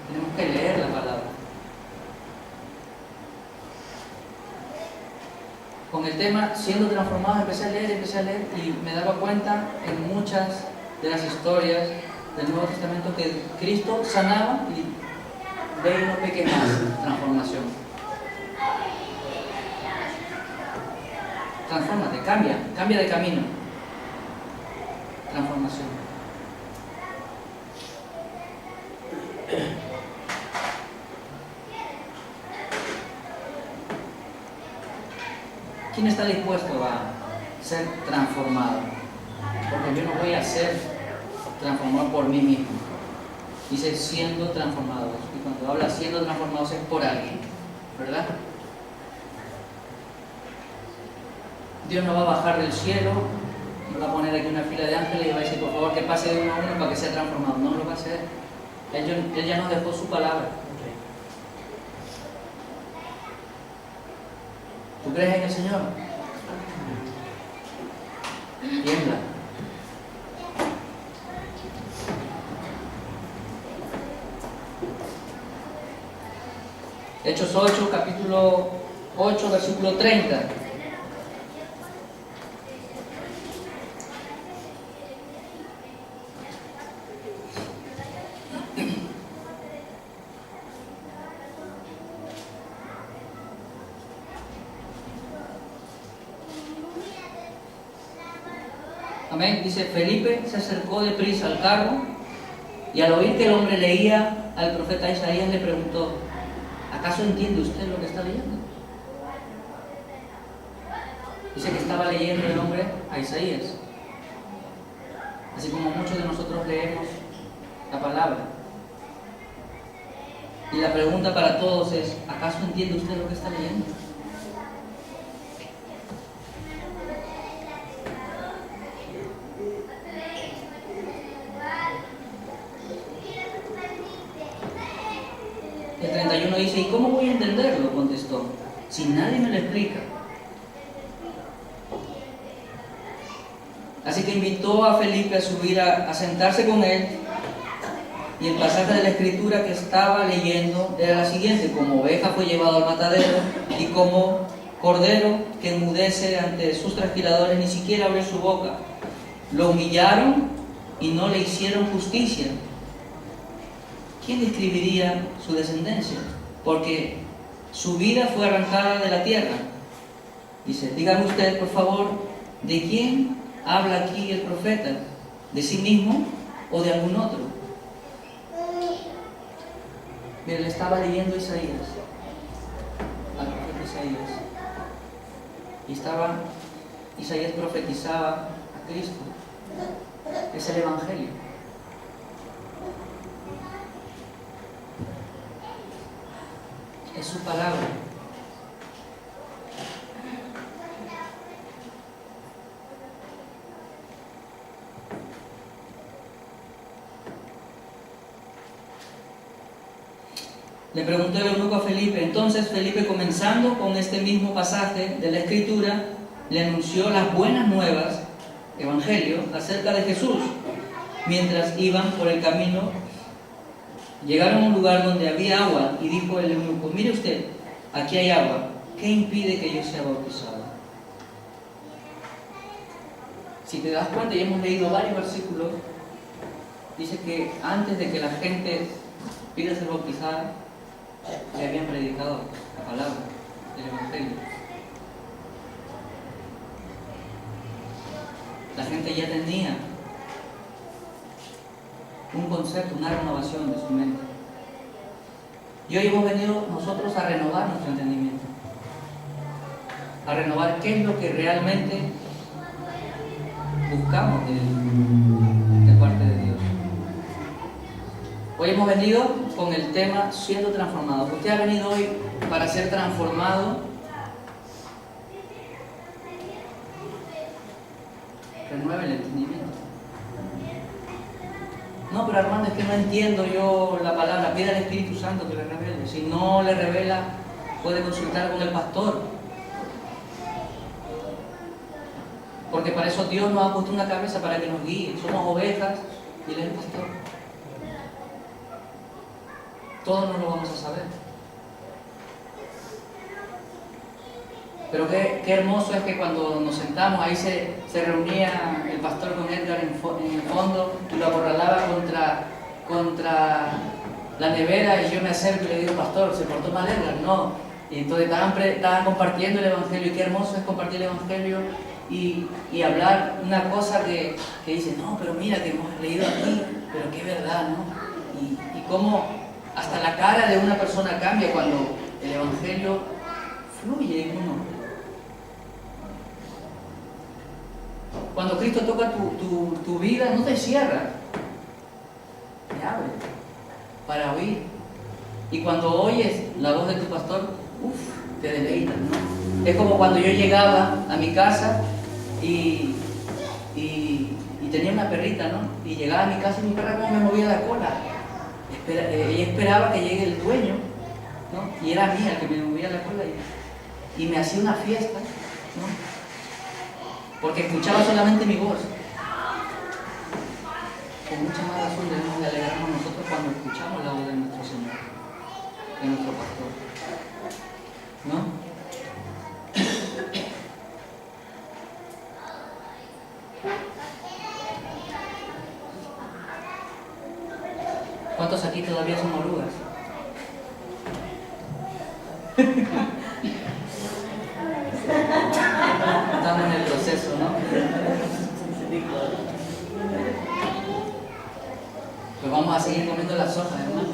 Tenemos que leer la palabra. Con el tema siendo transformado empecé a leer y me daba cuenta en muchas de las historias del Nuevo Testamento que Cristo sanaba y de ahí no peque más. Transformación. Transfórmate, cambia de camino. Transformación. ¿Quién está dispuesto a ser transformado? Porque yo no voy a ser transformado por mí mismo. Dice siendo transformados. Y cuando habla siendo transformados es por alguien, ¿verdad? Dios no va a bajar del cielo y va a poner aquí una fila de ángeles y va a decir, por favor, que pase de uno a uno para que sea transformado. No lo va a hacer. Él ya nos dejó su palabra. ¿Tú crees en el Señor? Tiembla. Hechos 8, capítulo 8, versículo 30. Amén. Dice, Felipe se acercó deprisa al carro y al oír que el hombre leía al profeta Isaías le preguntó, ¿acaso entiende usted lo que está leyendo? Dice que estaba leyendo el hombre a Isaías. Así como muchos de nosotros leemos la palabra. Y la pregunta para todos es, ¿acaso entiende usted lo que está leyendo? El 31 dice, ¿y cómo voy a entenderlo? Contestó, si nadie me lo explica. Así que invitó a Felipe a subir a sentarse con él, y el pasaje de la escritura que estaba leyendo era la siguiente: como oveja fue llevado al matadero, y como cordero que enmudece ante sus trasquiladores ni siquiera abrió su boca. Lo humillaron y no le hicieron justicia. ¿Quién describiría su descendencia? Porque su vida fue arrancada de la tierra. Dice, dígame usted, por favor, ¿de quién habla aquí el profeta? ¿De sí mismo o de algún otro? Mira, le estaba leyendo Isaías, al profeta Isaías. Y Isaías profetizaba a Cristo. Es el Evangelio. Es su palabra. Le preguntó el eunuco a Felipe. Entonces Felipe, comenzando con este mismo pasaje de la Escritura, le anunció las buenas nuevas, Evangelio, acerca de Jesús. Mientras iban por el camino, llegaron a un lugar donde había agua y dijo el eunuco, mire usted, aquí hay agua, ¿qué impide que yo sea bautizado? Si te das cuenta, ya hemos leído varios versículos, dice que antes de que la gente pida ser bautizada, le habían predicado la palabra del Evangelio. La gente ya tenía un concepto, una renovación de su mente. Y hoy hemos venido nosotros a renovar nuestro entendimiento, a renovar qué es lo que realmente buscamos de parte de Dios. Hoy hemos venido con el tema siendo transformado. Usted ha venido hoy para ser transformado. Renueve el entendimiento. No, pero Armando, es que no entiendo yo la palabra. Pida al Espíritu Santo que le revele. Si no le revela, puede consultar con el pastor. Porque para eso Dios nos ha puesto una cabeza para que nos guíe. Somos ovejas y Él es el pastor. Todos no lo vamos a saber. Pero qué hermoso es que cuando nos sentamos, ahí se reunía el pastor con Edgar en el fondo y lo acorralaba contra la nevera, y yo me acerco y le digo: pastor, ¿se portó mal Edgar? No. Y entonces estaban compartiendo el Evangelio, y qué hermoso es compartir el Evangelio y hablar una cosa que dice: no, pero mira que hemos leído aquí, pero qué verdad, ¿no? Y cómo hasta la cara de una persona cambia cuando el Evangelio fluye en uno. Cuando Cristo toca tu vida, no te cierra, te abre para oír. Y cuando oyes la voz de tu pastor, te deleitas, ¿no? Es como cuando yo llegaba a mi casa y tenía una perrita, ¿no? Y llegaba a mi casa y mi perra como me movía la cola. Ella esperaba que llegue el dueño, ¿no? Y era mía el que me movía la cola y me hacía una fiesta, ¿no? Porque escuchaba solamente mi voz. Con mucha más razón debemos de alegrarnos nosotros cuando escuchamos la voz de nuestro Señor, de nuestro pastor, ¿no? ¿Cuántos aquí todavía son orugas? Estamos en el proceso, ¿no? Pues vamos a seguir comiendo las hojas, hermano.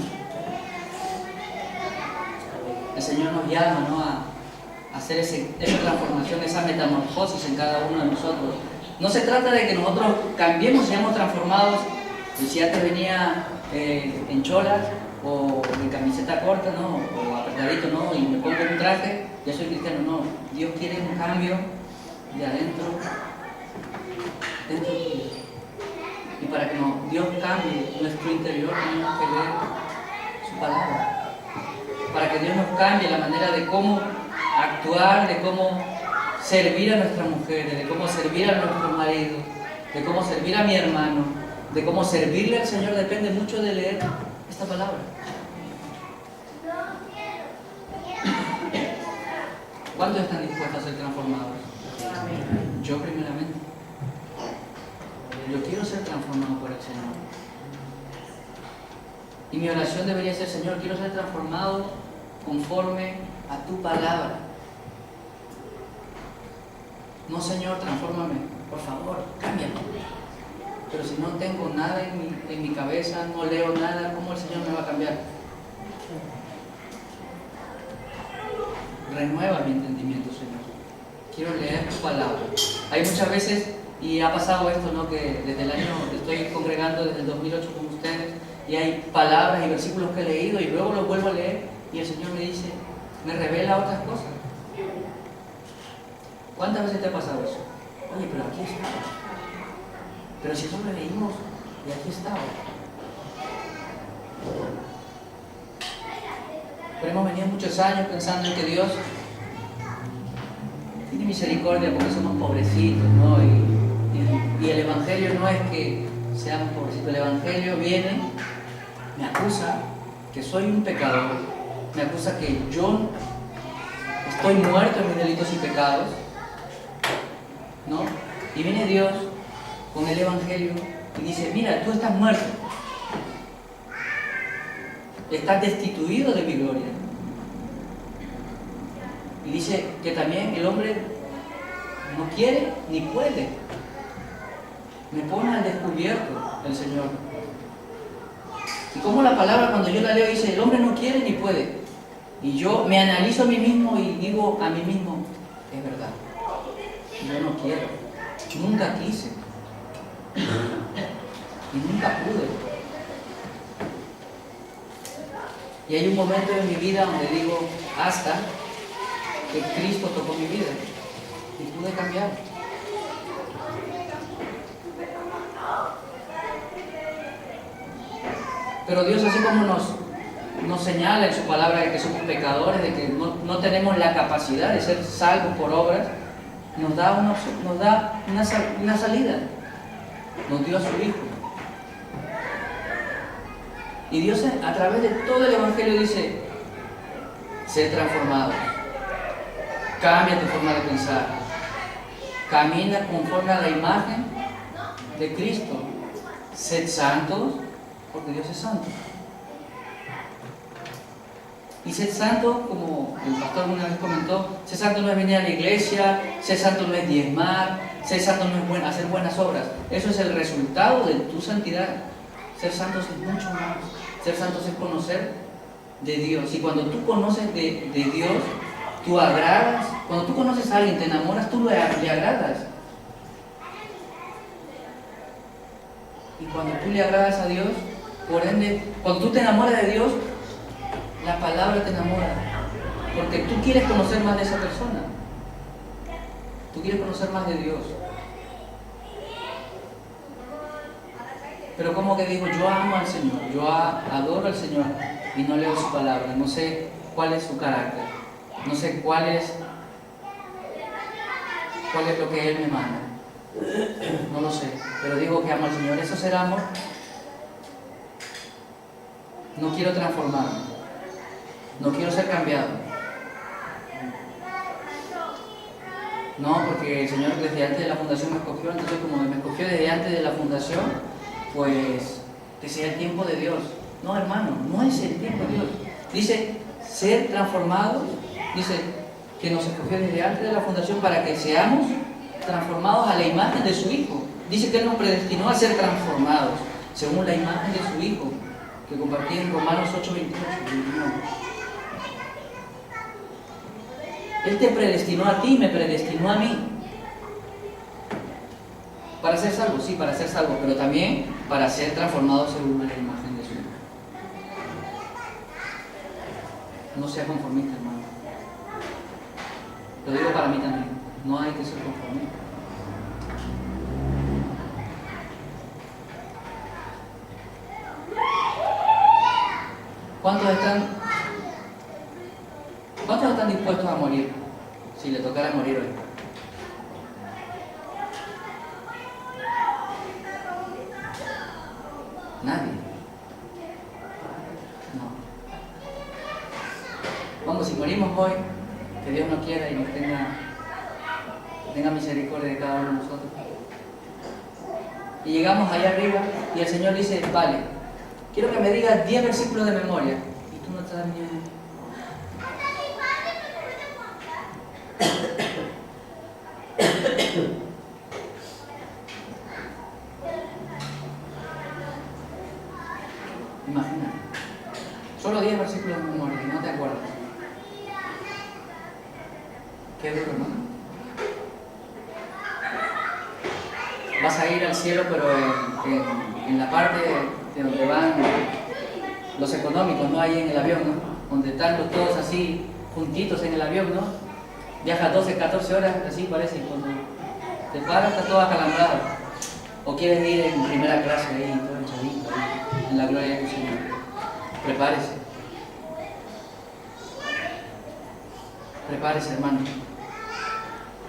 El Señor nos llama, ¿no?, a hacer esa transformación, esa metamorfosis en cada uno de nosotros. No se trata de que nosotros cambiemos, seamos transformados. Y si antes venía en cholas o en camiseta corta, ¿no?, o apretadito, ¿no?, y me pongo un traje, ya soy cristiano. No, Dios quiere un cambio de adentro, dentro de ti. Y para que Dios cambie nuestro interior, tenemos que leer su palabra. Para que Dios nos cambie la manera de cómo actuar, de cómo servir a nuestras mujeres, de cómo servir a nuestros maridos, de cómo servir a mi hermano, de cómo servirle al Señor, depende mucho de leer esta palabra. ¿Cuántos están dispuestos a ser transformados? Yo primeramente. Yo quiero ser transformado por el Señor. Y mi oración debería ser: Señor, quiero ser transformado conforme a tu palabra. No, Señor, transfórmame, por favor, cámbiame. Pero si no tengo nada en mi cabeza, no leo nada, ¿cómo el Señor me va a cambiar? Renueva mi entendimiento, Señor. Quiero leer tu palabra. Hay muchas veces, y ha pasado esto, ¿no?, que desde el año que estoy congregando, desde el 2008 con ustedes, y hay palabras y versículos que he leído y luego los vuelvo a leer y el Señor me dice, me revela otras cosas. ¿Cuántas veces te ha pasado eso? Oye, pero aquí estaba. Pero si solo leímos y aquí estaba. Pero hemos venido muchos años pensando en que Dios tiene misericordia porque somos pobrecitos, ¿no? Y el Evangelio no es que seamos pobrecitos. El Evangelio viene, me acusa que soy un pecador, me acusa que yo estoy muerto en mis delitos y pecados, ¿no? Y viene Dios con el Evangelio y dice, mira, tú estás muerto, estás destituido de mi gloria. Y dice que también el hombre no quiere ni puede. Me pone al descubierto el Señor. Y cómo la palabra cuando yo la leo dice, el hombre no quiere ni puede. Y yo me analizo a mí mismo y digo a mí mismo, es verdad, yo no quiero, nunca quise y nunca pude. Y hay un momento en mi vida donde digo, hasta que Cristo tocó mi vida y pude cambiar. Pero Dios, así como nos señala en su palabra de que somos pecadores, de que no tenemos la capacidad de ser salvos por obras, nos da una salida. Nos dio a su Hijo. Y Dios a través de todo el Evangelio dice, sé transformados, cambia tu forma de pensar, camina conforme a la imagen de Cristo, sed santos, porque Dios es santo. Y ser santo, como el pastor una vez comentó, ser santo no es venir a la iglesia, ser santo no es diezmar, ser santo no es hacer buenas obras. Eso es el resultado de tu santidad. Ser santos es mucho más. Ser santos es conocer de Dios. Y cuando tú conoces de Dios, tú agradas. Cuando tú conoces a alguien, te enamoras, tú le agradas. Y cuando tú le agradas a Dios, por ende, cuando tú te enamoras de Dios, la palabra te enamora. Porque tú quieres conocer más de esa persona. Tú quieres conocer más de Dios. Pero como que digo, yo amo al Señor, yo adoro al Señor y no leo su palabra, no sé cuál es su carácter, no sé cuál es lo que Él me manda, no lo sé, pero digo que amo al Señor. ¿Eso será amor? No quiero transformarme, no quiero ser cambiado. No, porque el Señor desde antes de la fundación me escogió, entonces como me escogió desde antes de la fundación, pues que sea el tiempo de Dios. No, hermano, no es el tiempo de Dios. Dice, ser transformados, dice que nos escogió desde antes de la fundación para que seamos transformados a la imagen de su Hijo. Dice que Él nos predestinó a ser transformados según la imagen de su Hijo, que compartí en Romanos 8:28. Él te predestinó a ti, me predestinó a mí. Para ser salvo, sí, para ser salvo, pero también para ser transformados según la imagen de su Hijo. No sea conformista, hermano. Lo digo para mí también. No hay que ser conformista. ¿Cuántos están dispuestos a morir si le tocara morir hoy? Nadie. No. Vamos, si morimos hoy, que Dios nos quiera y nos tenga misericordia de cada uno de nosotros. Y llegamos allá arriba y el Señor dice, vale, quiero que me digas 10 versículos de memoria. Y tú no te das ni uno. Imagina, solo 10 versículos de memoria y no te acuerdas. Qué duro, ¿no? Vas a ir al cielo, pero en la parte de donde van los económicos, no hay en el avión, ¿no? Donde están todos así juntitos en el avión, ¿no? Viajas 12, 14 horas, así parece, y cuando te paras está todo acalambrado. O quieres ir en primera clase ahí, todo echadito, ahí, en la gloria del Señor. Prepárese. Prepárese, hermano.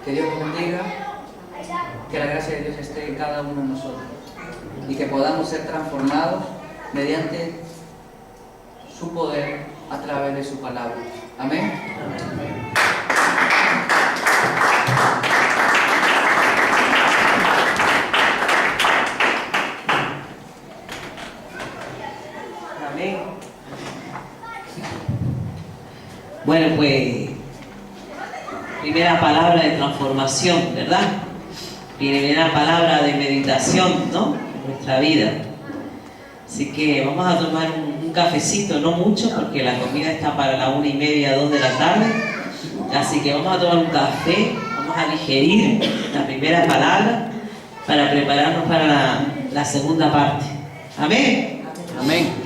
Que Dios nos bendiga, que la gracia de Dios esté en cada uno de nosotros y que podamos ser transformados mediante su poder a través de su palabra. Amén. Amén. Bueno, pues primera palabra de transformación, ¿verdad? Primera palabra de meditación, ¿no? En nuestra vida. Así que vamos a tomar un cafecito, no mucho, porque la comida está para la 1:30, 2 de la tarde. Así que vamos a tomar un café, vamos a digerir la primera palabra para prepararnos para la segunda parte. Amén. Amén.